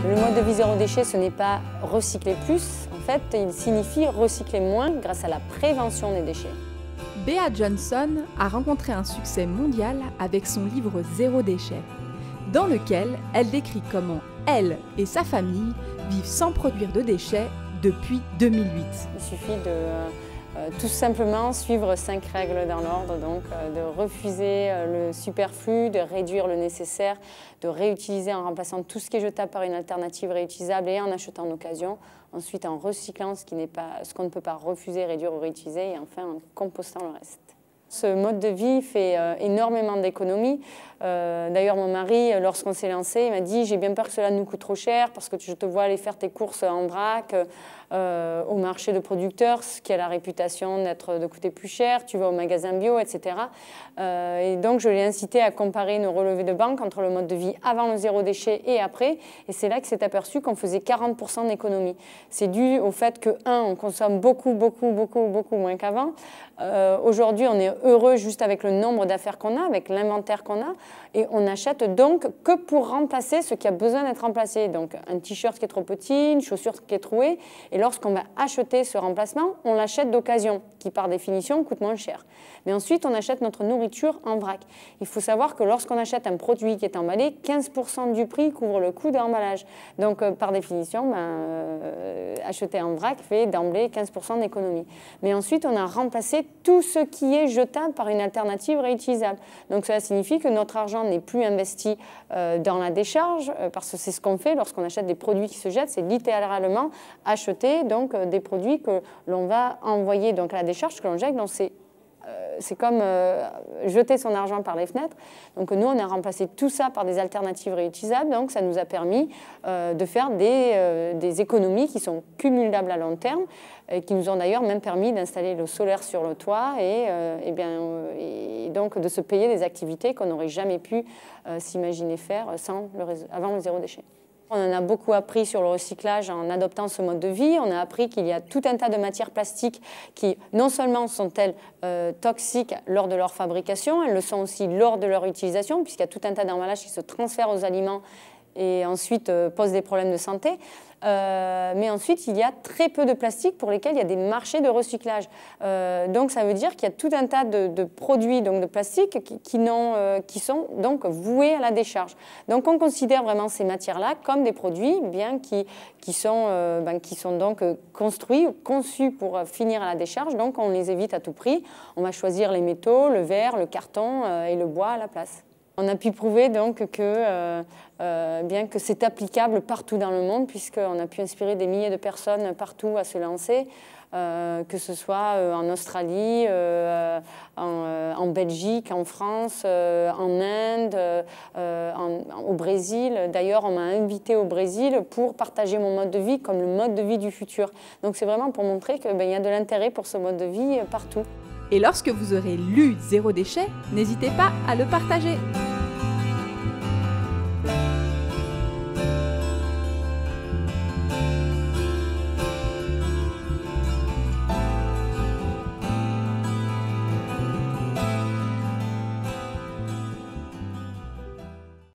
Le mode de vie zéro déchet, ce n'est pas recycler plus, en fait, il signifie recycler moins grâce à la prévention des déchets. Bea Johnson a rencontré un succès mondial avec son livre Zéro déchet, dans lequel elle décrit comment elle et sa famille vivent sans produire de déchets depuis 2008. Il suffit de tout simplement suivre 5 règles dans l'ordre, donc de refuser le superflu, de réduire le nécessaire, de réutiliser en remplaçant tout ce qui est jetable par une alternative réutilisable et en achetant en occasion, ensuite en recyclant ce qu'on ne peut pas refuser, réduire ou réutiliser et enfin en compostant le reste. Ce mode de vie fait énormément d'économies. D'ailleurs, mon mari, lorsqu'on s'est lancé, il m'a dit « J'ai bien peur que cela nous coûte trop cher parce que je te vois aller faire tes courses en vrac au marché de producteurs, ce qui a la réputation de coûter plus cher. Tu vas au magasin bio, etc. » Et donc, je l'ai incité à comparer nos relevés de banque entre le mode de vie avant le zéro déchet et après. Et c'est là qu'il s'est aperçu qu'on faisait 40% d'économie. C'est dû au fait que, on consomme beaucoup moins qu'avant. Aujourd'hui, on est heureux juste avec le nombre d'affaires qu'on a, avec l'inventaire qu'on a, et on n'achète donc que pour remplacer ce qui a besoin d'être remplacé. Donc un t-shirt qui est trop petit, une chaussure qui est trouée, et lorsqu'on va acheter ce remplacement, on l'achète d'occasion, qui par définition coûte moins cher. Mais ensuite, on achète notre nourriture en vrac. Il faut savoir que lorsqu'on achète un produit qui est emballé, 15% du prix couvre le coût de l'emballage. Donc par définition, acheter en vrac fait d'emblée 15% d'économie. Mais ensuite, on a remplacé tout ce qui est jetable par une alternative réutilisable. Donc cela signifie que notre argent n'est plus investi dans la décharge, parce que c'est ce qu'on fait lorsqu'on achète des produits qui se jettent, c'est littéralement acheter donc, des produits que l'on va envoyer donc, à la décharge, que l'on jette. Donc c'est comme jeter son argent par les fenêtres. Donc nous, on a remplacé tout ça par des alternatives réutilisables. Donc ça nous a permis de faire des économies qui sont cumulables à long terme et qui nous ont d'ailleurs même permis d'installer le solaire sur le toit et donc de se payer des activités qu'on n'aurait jamais pu s'imaginer faire avant le zéro déchet. On en a beaucoup appris sur le recyclage en adoptant ce mode de vie. On a appris qu'il y a tout un tas de matières plastiques qui, non seulement sont-elles toxiques lors de leur fabrication, elles le sont aussi lors de leur utilisation, puisqu'il y a tout un tas d'emballages qui se transfèrent aux aliments et ensuite posent des problèmes de santé. Mais ensuite, il y a très peu de plastique pour lesquels il y a des marchés de recyclage. Donc ça veut dire qu'il y a tout un tas de produits donc de plastique qui sont donc voués à la décharge. Donc on considère vraiment ces matières-là comme des produits qui sont donc construits ou conçus pour finir à la décharge. Donc on les évite à tout prix. On va choisir les métaux, le verre, le carton et le bois à la place. On a pu prouver donc que c'est applicable partout dans le monde, puisqu'on a pu inspirer des milliers de personnes partout à se lancer, que ce soit en Australie, en Belgique, en France, en Inde, au Brésil. D'ailleurs, on m'a invité au Brésil pour partager mon mode de vie comme le mode de vie du futur. Donc c'est vraiment pour montrer qu'il y a de l'intérêt pour ce mode de vie partout. Et lorsque vous aurez lu Zéro déchet, n'hésitez pas à le partager.